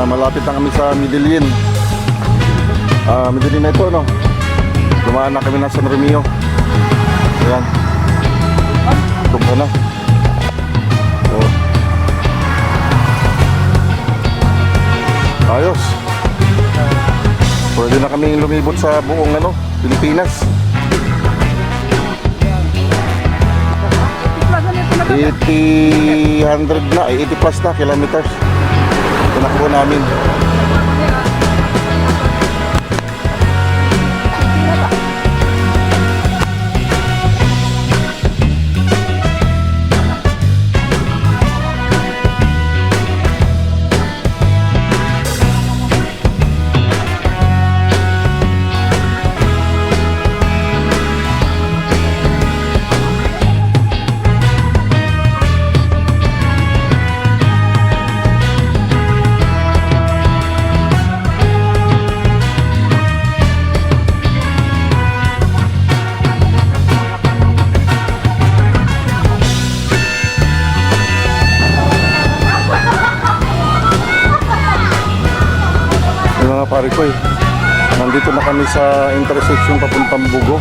malapit na kami sa Medellin. Medellin na ito, no? Dumaan na kami ng San Romeo. Ayan. Tumpa na. Ayos. Pwede na kaming lumibot sa buong Pilipinas. 80 plus na kilometers. Tinakbo namin. Pare ko nandito na kami sa intersection papuntang Bugo,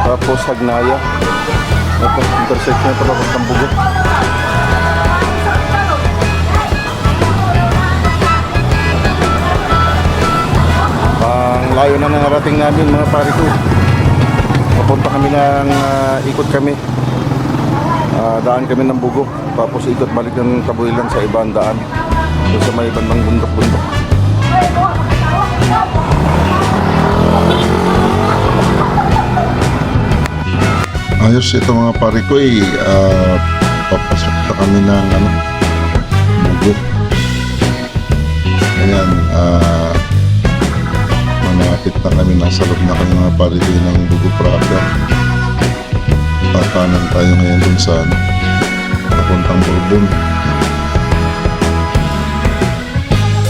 tapos Hagnaya. Ito intersection ito papuntang Bugo. Ang layo na nangarating namin mga pare ko. Papunta kami ng ikot kami. Daan kami ng Bugo. Tapos ikot balik ng Tabuilan sa ibang daan. Doon sa may bandang bundok-bundok. Ayos ito mga pare ko papasok na kami ng Bugo. Ayan, malapit na kami, nasa loob na kami mga pare ko ng Bugo proper. Pakanan tayo ngayon dun sa papuntang Bourbon.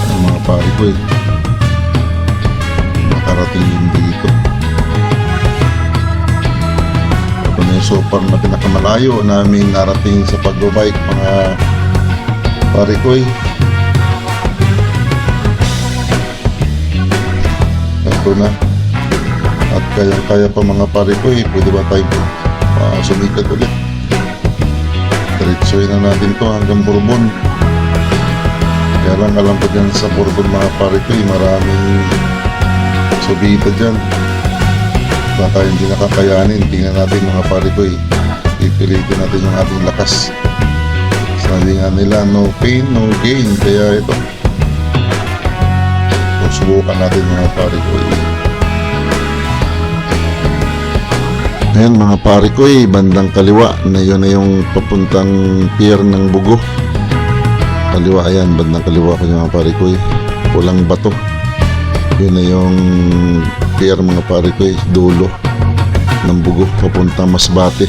Ayan mga pare ko nakarating din dito. Ito na yung so far na pinakamalayo namin narating sa pagbabike mga pare ko ito na. At kaya pa mga pare ko pwede ba tayo sumikat ulit. Diretsoy na natin to hanggang Bourbon. Kaya lang alam ko dyan sa Bourbon mga pare ko maraming subita dyan. Baka hindi nakakayanin. Tingnan natin mga pare ko ipilitin natin yung ating lakas. Sabi nga nila no pain no gain. Kaya ito subukan natin mga pare ko Ayan mga pare ko bandang kaliwa na yun na yung papuntang pier ng Bugo. Kaliwa ayan, bandang kaliwa ko yung mga pare ko Pulang bato. Yun na yung pier mga pare ko dulo ng Bugo papuntang Masbate.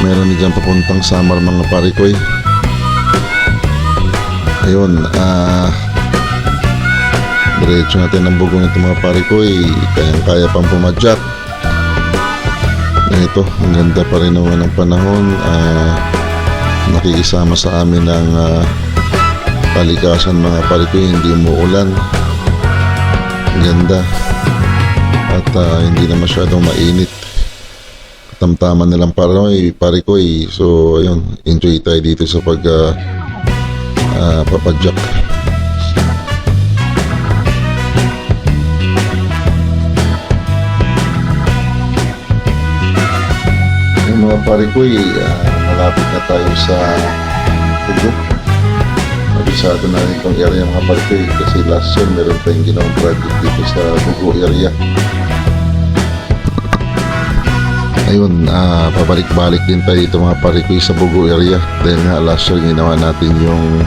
Meron na dyan papuntang Samar mga pare ko Ayun, diretso natin ang Bugo nito mga pare ko kayang-kaya pang pumadyak. Ito, ang ganda pa rin naman ng panahon. Nakikisama sa amin ng kalikasan mga pare ko hindi umuulan. Ang ganda. At hindi na masyadong mainit. Tamtaman na lang pare ko So ayun, enjoy tayo dito sa papadyak. Mga pare ko malapit na tayo sa Bugo. Abisado na rin itong area mga pare ko kasi last year meron tayong ginawang project dito sa Bugo area. Ayun, pabalik-balik din tayo dito mga pare ko sa Bugo area dahil nga last year ginawa natin yung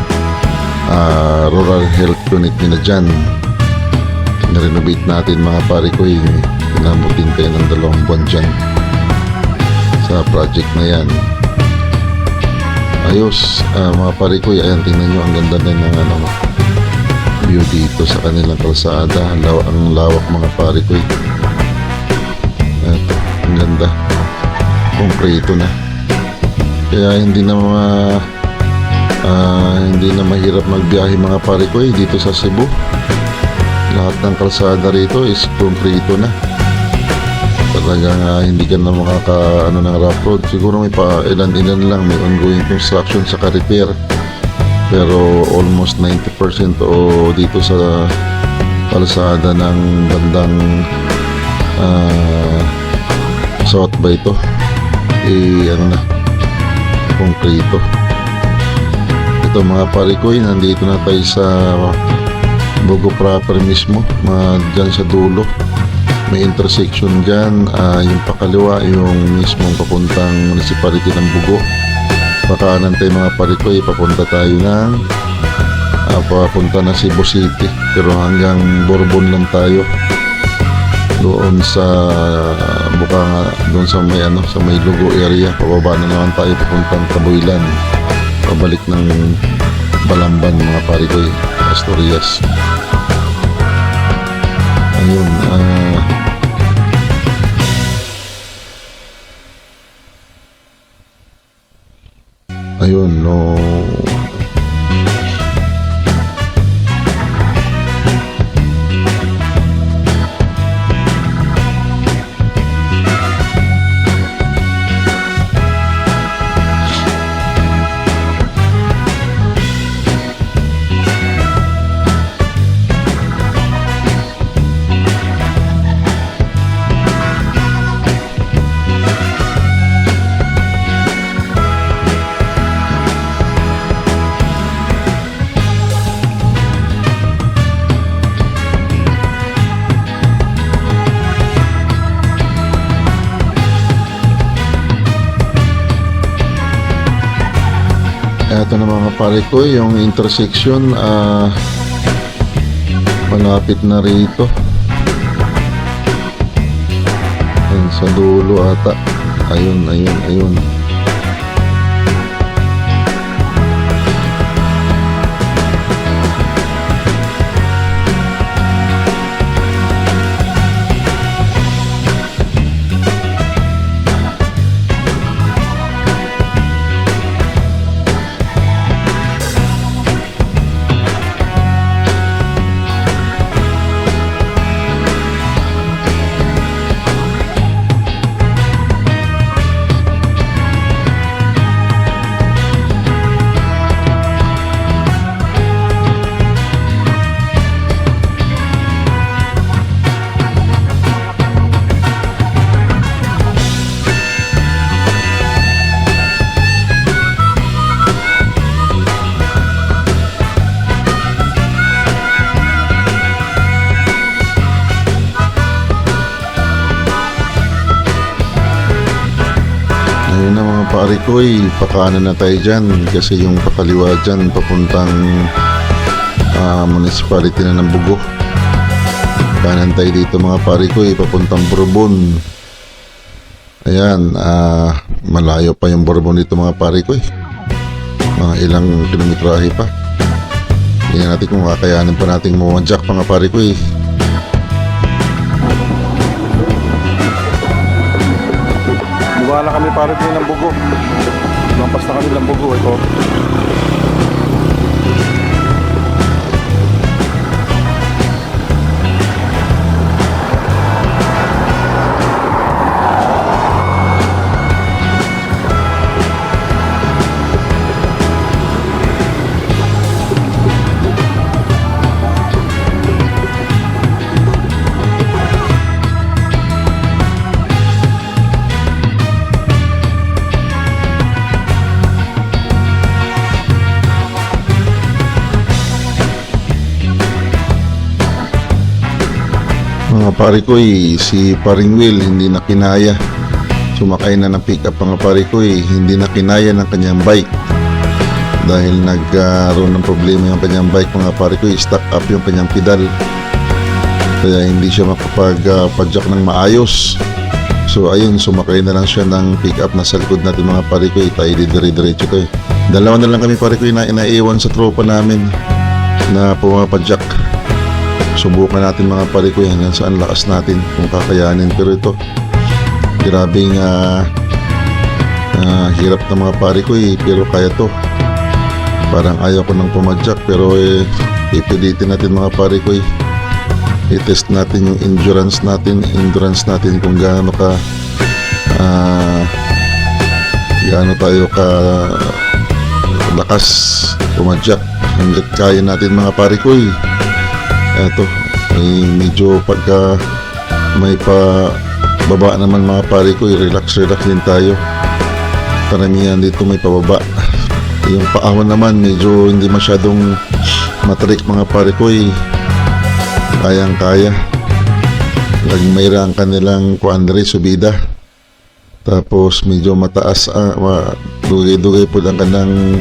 rural health clinic nila dyan. Na-renovate natin mga pare ko inamutin tayo ng 2 buwan dyan sa project na yan. Ayos mga pare ko ayan, tingnan nyo ang ganda na ng view dito sa kanilang kalsada. Ang lawak mga pare ko eto, ang ganda, konkreto na, kaya hindi na mahirap magbiyahe mga pare ko dito sa Cebu. Lahat ng kalsada rito is konkreto na. Talagang hindi ka na ng rough road. Siguro may ilan lang may ongoing construction sa repair, pero almost 90% o dito sa kalsada ng bandang south ba ito konkreto. Ito mga pare ko nandito na tayo sa Bugo proper mismo, dyan sa dulo. May intersection dyan, yung pakaliwa yung mismong papuntang municipality ng Bugo. Pakanan tayo mga pare ko papunta tayo ng papunta na Cebu City, pero hanggang Bourbon lang tayo. Doon sa doon sa may Lugo area, pababa na naman tayo papuntang Tabuilan, pabalik ng Balamban mga pare ko Asturias. Ayun, ayun no. Eto na mga pare ko, yung intersection malapit na rito. Ayun, sa dulo ata. Ayun. Ayun na mga pare ko, pakanan na tayo dyan kasi yung pakaliwa dyan papuntang municipality na ng Bugo. Kanan tayo dito mga pare ko, papuntang Bourbon. Ayan, malayo pa yung Bourbon dito mga pare ko, mga ilang kilometrahe pa. Tingnan natin kung kakayanin pa nating mawadyak mga pare ko. Wala kami pare ko ng Bugo. Lampas na kami ng Bugo. Ito. Mga pare ko, si Paring Will hindi na kinaya. Sumakay na ng pick-up mga pare ko, hindi na kinaya ng kanyang bike. Dahil nagkaroon ng problema yung kanyang bike mga pare ko, stuck up yung kanyang pedal. Kaya hindi siya makapag-padjak ng maayos. So ayun, sumakay na lang siya ng pick-up na sa likod natin mga pare ko. Tayo dire-diretso to. Dalawa na lang kami pare ko na inaiwan sa tropa namin na pumapadjak. Subukan natin mga pare ko hanggang saan lakas natin kung kakayanin. Pero ito, grabing hirap na mga pare ko pero kaya to. Parang ayaw ko nang pumadjak pero ipilitin natin mga pare ko. I-test natin yung endurance natin kung gaano tayo ka lakas pumadjak hanggat kaya natin mga pare ko. Eto, medyo pagka may baba naman mga pare ko, relax din tayo. Karamihan dito may pababa. Yung paawan naman medyo hindi masyadong matrik mga pare ko, kayang kaya. Lagmayra ang kanilang kuandre subida. Tapos medyo mataas, dugay-dugay po ang kanang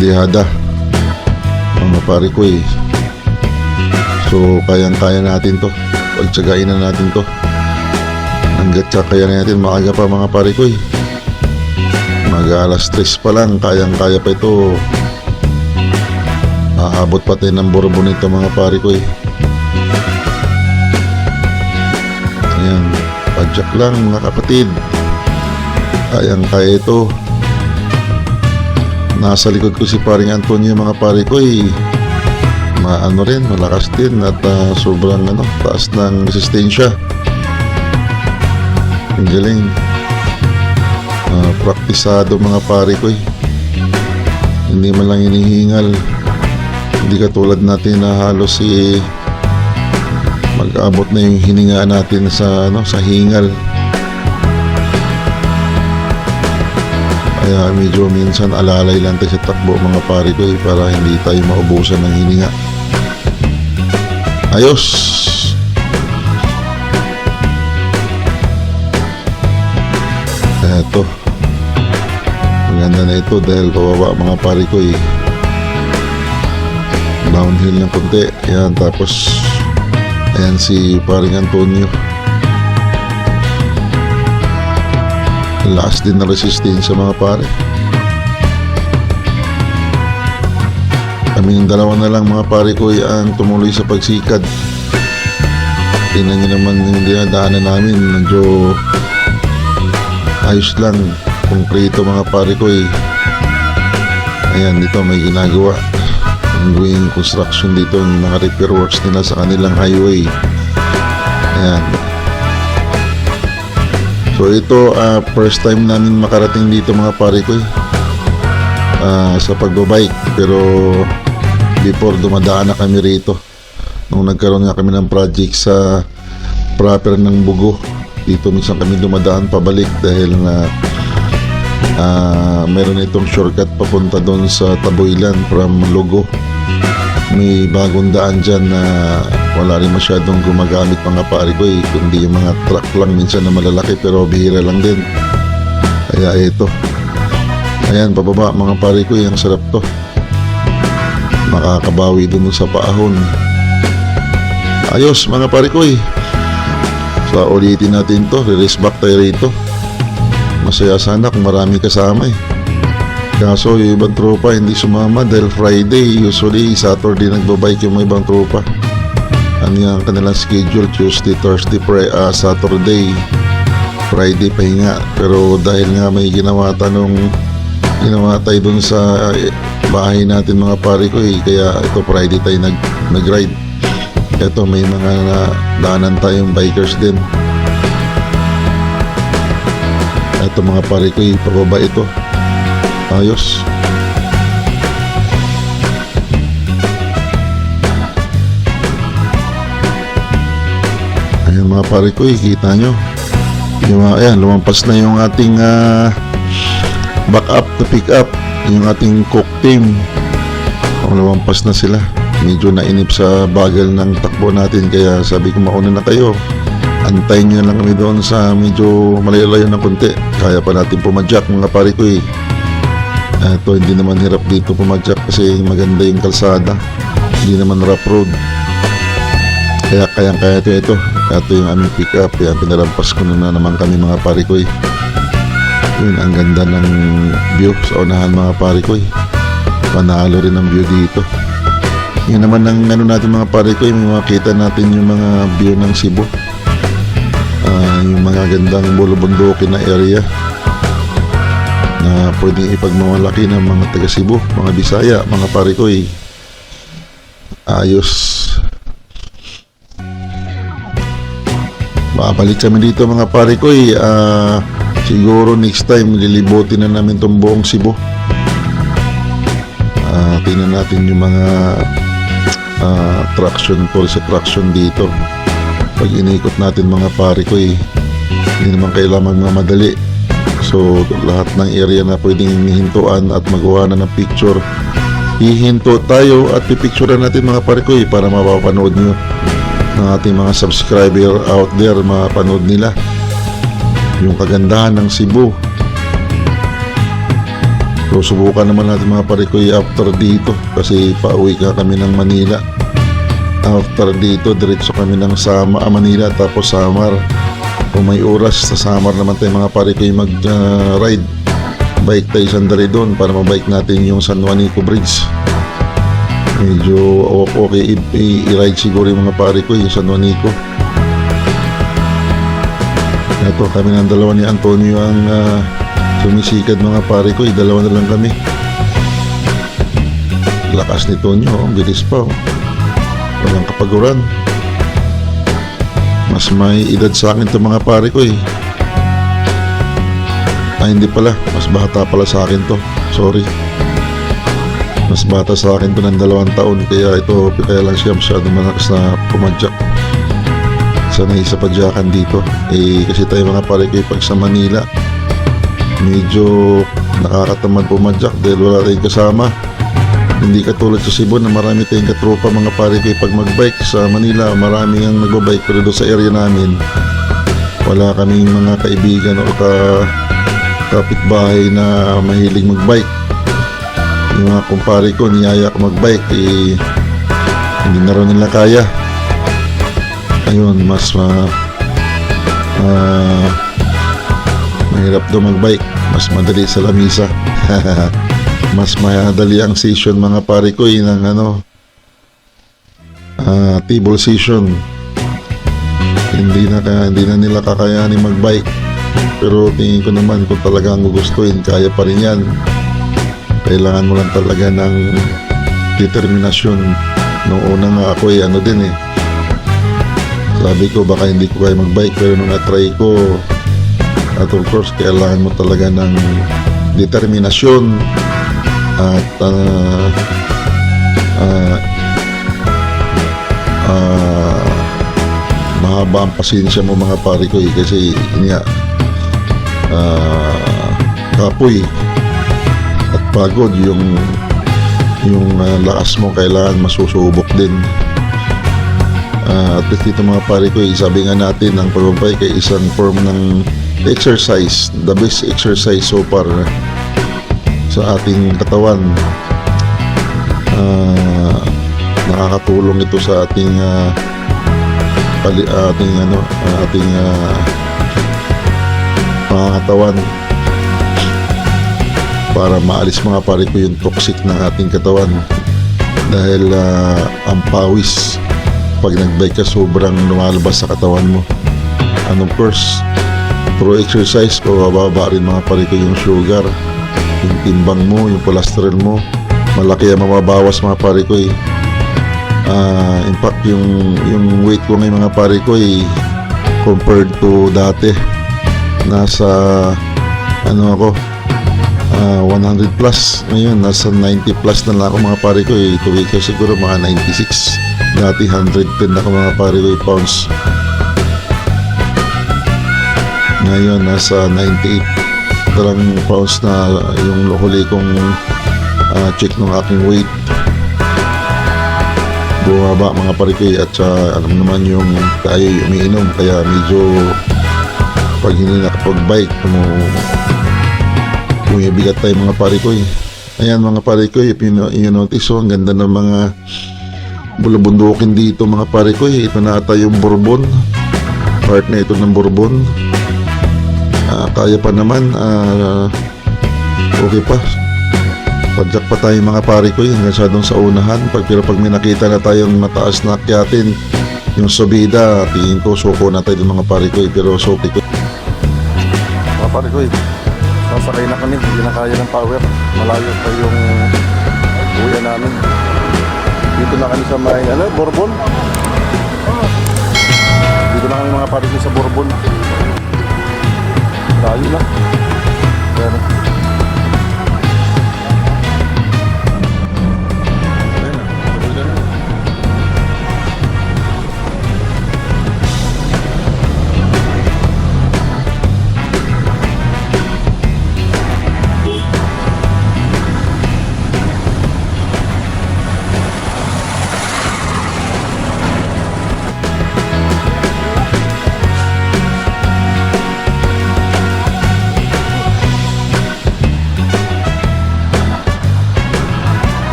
dihada mga pare ko. So kayang-kaya natin to, pagtsagain na natin to hanggat kakaya natin. Maaga pa mga pare ko, mag-alas 3 pa lang, kayang-kaya pa ito. Aabot pa tayo ng Bourbon ito mga pare ko. Ayan, padjak lang mga kapatid, kayang-kaya ito. Nasa likod ko si paring Antonio mga pare ko, malakas din at sobrang taas ng resistensya. Ang galing, praktisado mga pare ko, hindi man lang hinihingal. Hindi katulad natin na halos mag-abot na yung hininga natin sa hingal. Kaya medyo minsan alalay lang tayo sa takbo mga pare ko para hindi tayo maubusan ng hininga. Ayos! Eto, Maganda na ito dahil pababa mga pare ko eh. Downhill ng konti. Ayan, tapos ayan si paring Antonio. Lakas din na resistensya mga pare. Kaming dalawa na lang mga pare ko ang tumuloy sa pagsikad. Tingnan nyo naman yung dinadaanan namin. Medyo ayos lang. Konkreto mga pare ko eh. Ayan, dito may ginagawa. Ongoing construction dito. Yung mga repair works nila sa kanilang highway. Ayan. So ito, first time namin makarating dito mga pare ko eh. Sa pagbabike. Pero before dumadaan na kami rito nung nagkaroon nga kami ng project sa proper ng Bugo. Dito minsan kami dumadaan pabalik dahil na meron itong shortcut papunta doon sa Taboylan from Lugo. May bagong daan dyan na wala rin masyadong gumagamit mga pare ko eh, kundi yung mga truck lang minsan na malalaki pero bihira lang din. Kaya ito, ayan pababa mga pare ko, ang sarap to. Makakabawi dun sa paahon. Ayos mga pare ko eh. So ulitin natin to, re-race back tayo rito. Masaya sana kung marami kasama eh. Kaso yung ibang tropa hindi sumama dahil Friday, usually Saturday nagbabike yung mga ibang tropa. Ano yung kanilang schedule, Tuesday, Thursday, Saturday, Friday pahinga. Pero dahil nga may ginawa tayo dun sa bahay natin mga pare ko eh, kaya ito Friday tayo nag-ride. Ito may mga daanan tayong bikers din. Ito mga pare ko eh, pababa ito. Ayos. Ayan mga pare ko eh, kita nyo yung, ayan, lumampas na yung ating back up to pick up, yung ating cook team. Lumampas na sila. Medyo nainip sa bagal ng takbo natin, kaya sabi ko mauna na kayo, antayin nyo lang kami doon sa medyo malayo-layo ng konti. Kaya pa natin pumadyak mga pare ko eh. Ito hindi naman hirap dito pumadyak kasi maganda yung kalsada, hindi naman rough road, kaya kayang-kaya ito. Ito yung aming pick up. Yan, pinalampas ko na naman kami mga pare ko eh. Yun, ang ganda ng view sa unahan mga pare ko eh. Panalo rin ang view dito. Yun naman ang ano natin mga pare ko, yung makita natin yung mga view ng Cebu. Yung mga gandang bulubundukin na area na pwedeng ipagmamalaki ng mga taga Cebu, mga Bisaya, mga pare ko eh. Ayos. Babalik kami dito mga pare ko eh. Siguro next time lilibutin na namin tong buong Cebu. Tingnan natin yung mga tourist attraction dito. Pag inikot natin mga pare ko eh, hindi naman kailangan mga madali. So lahat ng area na pwedeng hihintuan at magawa na ng picture, hihinto tayo at pipicturean natin mga pare ko eh, para mapapanood nyo ng ating mga subscriber out there, mapanood nila yung kagandahan ng Cebu. So subukan naman natin mga pare ko after dito, kasi pauwi ka kami ng Manila. After dito diretso kami ng Manila, tapos Samar. Kung may oras sa Samar naman tayo mga pare ko mag-ride. Bike tayo sandali doon para mabike natin yung San Juanico Bridge. Medyo okay i-ride siguro yung mga pare ko yung San Juanico. Ito kami ng dalawa ni Antonio ang sumisikad mga pare ko, dalawa na lang kami. Lakas ni Tonyo, bilis pa, walang kapaguran. Mas may edad sa akin to mga pare ko eh. Hindi pala, mas bata pala sa akin to, sorry. Mas bata sa akin to ng 2 taon, kaya lang siya masyado malakas na pumadyak. Sanay sa padyakan dito eh, kasi tayo mga pare ko pag sa Manila medyo nakakatamad pumadyak dahil wala tayong kasama. Hindi katulad sa Cebu na marami tayong katropa mga pare ko pag magbike. Sa Manila marami ang nagbabike, pero doon sa area namin wala kaming mga kaibigan o kapitbahay na mahilig magbike. Yung mga kumpare ko, niyaya ko magbike, hindi na rin nila kaya. Ayun, mas mahirap daw magbike, mas madali sa lamisa. Mas madali ang session mga pare ko ng table session. Hindi na nila kakayanin magbike. Pero tingin ko naman kung talagang gugustuhin, kaya pa rin yan. Kailangan mo lang talaga ng determinasyon. Noong una nga ako sabi ko baka hindi ko kaya magbike, pero nung na-try ko, at of course kailangan mo talaga ng determinasyon at mahaba ang pasensya mo mga pare ko kasi kapoy at pagod yung lakas mo, kailangan masusubok din. At least dito mga pare ko, sabi nga natin ang pagbabayk ay isang form ng exercise, the best exercise so far sa ating katawan. Nakakatulong ito sa ating pangangatawan para maalis mga pare ko yung toxic ng ating katawan, dahil ang pawis pag nagbike ka sobrang lumalabas sa katawan mo. And of course, through exercise bababa rin mga pare ko yung sugar, yung timbang mo, yung cholesterol mo, malaki ang mababawas mga pare ko. In fact, yung weight ko ngayon mga pare ko compared to dati, nasa 100 plus, ngayon nasa 90 plus na lang ako mga pare ko. 2 weeks siguro mga 96, dati 110 ako mga pare ko pounds, ngayon nasa 98 talang pounds na yung huli kong check ng aking weight. Bumaba mga pare ko, at alam naman yung tayo umiinom, kaya medyo pag hindi nakapag-bike bumibigat tayo mga pare ko. Ayan mga pare ko, if you notice, ang ganda ng mga bulubundukin dito mga pare ko. Ito na ata yung Bourbon, part na ito ng Bourbon. Kaya pa naman, okay pa. Padyak pa tayo mga pare ko, hanggang sa doon sa unahan. Pero pag may nakita na tayong mataas na akyatin, yung subida, tingin ko suko na tayo mga pare ko. Pero suki ko mga pare ko, sasakay na kami, hindi na kaya ng power, malayo pa yung buya namin. Dito na kami sa may Bourbon. Dito na kami mga pare ko sa Bourbon. Layo na. Ayan.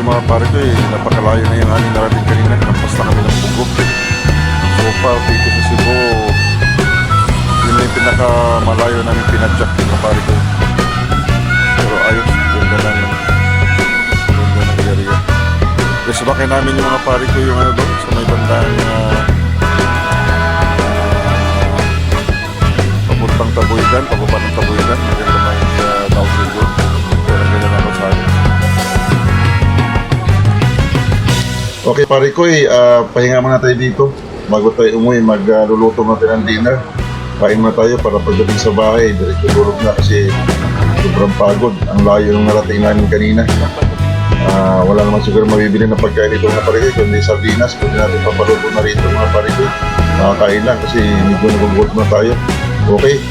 Mga pare ko napakalayo na yung aming narating kanina. Lampas na kami ng Bugog. So far dito sa Cebu, yun na yung pinakamalayo namin pinadyak mga pare ko. Pero ayos, ganda ng area. Kasi bakit namin yung mga pare ko yung doon sa may bandang papuntang Taboydan, pababa ng Taboydan, maganda na yung downhill doon. Pero ang ganda na ako sa akin. Okay pare ko, pahinga muna tayo dito bago tayo umuwi. Magluluto natin ng dinner. Kain na tayo para pagdating sa bahay diretso tulog na kasi sobrang pagod, ang layo ng narating namin kanina. Wala naman siguro mabibili na pagkain dito mga parikoy, kundi sardinas, pwede natin papaluto na rito mga parikoy. Makakain lang kasi medyo nagugutom na tayo. Okay,